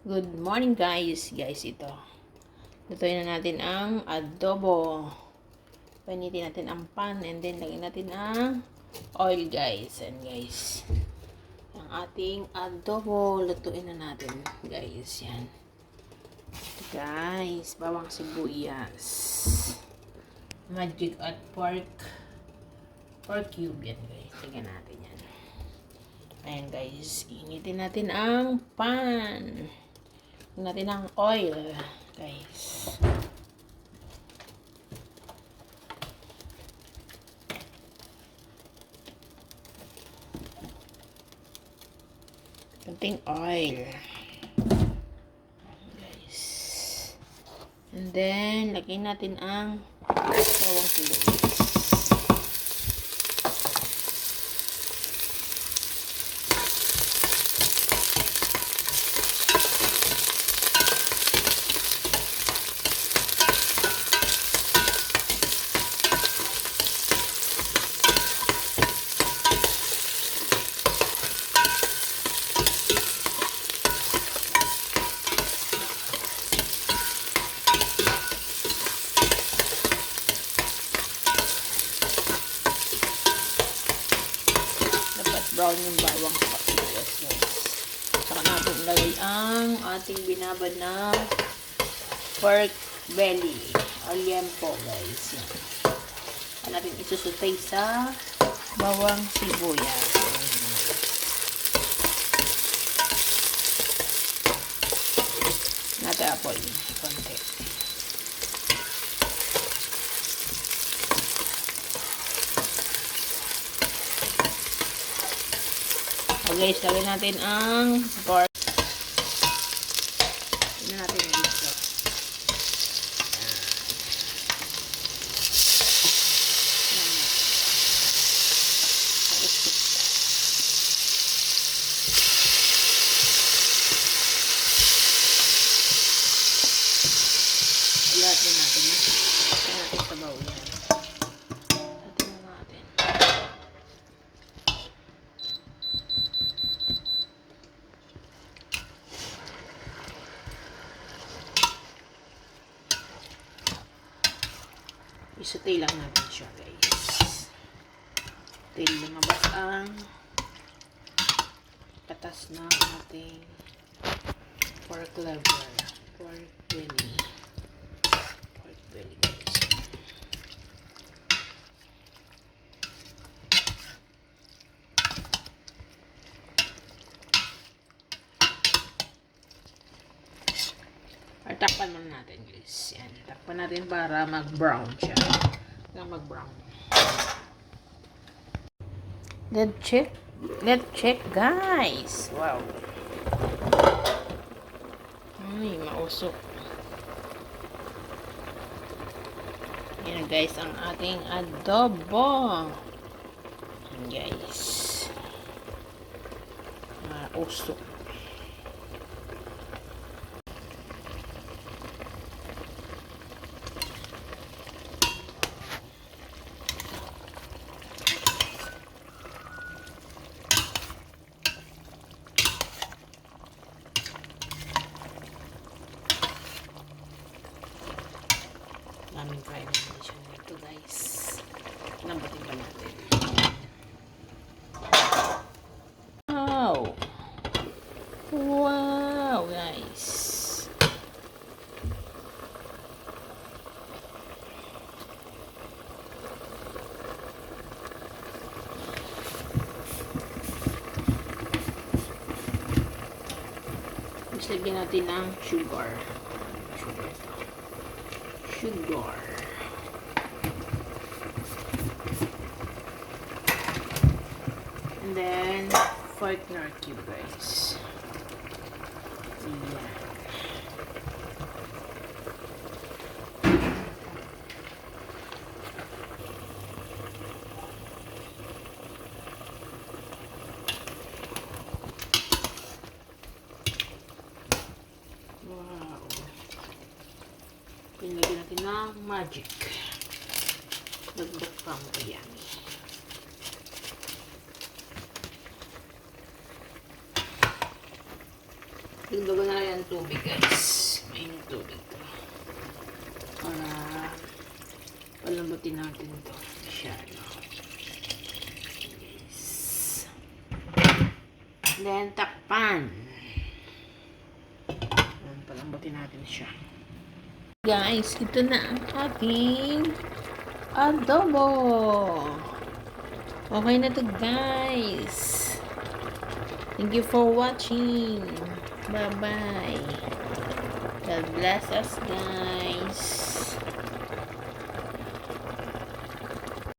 Good morning guys. Ito. Lutuin na natin ang adobo. Painitin natin ang pan and then lagyan natin ang oil guys. And guys, ang ating adobo lutuin na natin guys. Yan. Ito guys, bawang sibuyas. Magic at pork cube yan guys. Tingnan natin yan. Ayan guys, initin natin ang pan. Natin ang oil, guys. Konting oil. Guys. And then, lagyan natin ang bawang sibuyas. Brown yung bawang sibuyas guys. Saka natin ilagay ang ating binabad na pork belly o liempo guys. Yan. Saka natin isusutay sa bawang sibuyas. Nata-apoy konti. Guys, lagyan natin ang pork. Tignan natin yung dito. Lahat din natin. Tignan natin sa bawo yan. Tignan natin. Isutay lang natin siya guys. Till lumabas ang katas ng ating pork liver. Pork belly guys. Takpan muna natin guys. Yan. Takpan natin para mag-brown siya. Mag-brown. Let's check guys. Wow. Ay, mausok. Yan guys ang ating adobo. Yan guys. Mausok. Daming fry combination nito guys. Lambatin pa natin. Wow! Wow guys! Mas lagyan natin ng sugar. Sugar. And then, Fortner cube guys. Ayan. Wow. Pinagyan natin ng magic. Dagdag pang yummy. Dagdagan na lang yung tubig, guys. Mainit tubig to. Para palambutin natin to. Masyado. Yes. Then, takpan. Palambutin natin siya. Guys, ito na ang ating adobo. Okay na to, guys. Thank you for watching. Bye-bye. God bless us, guys.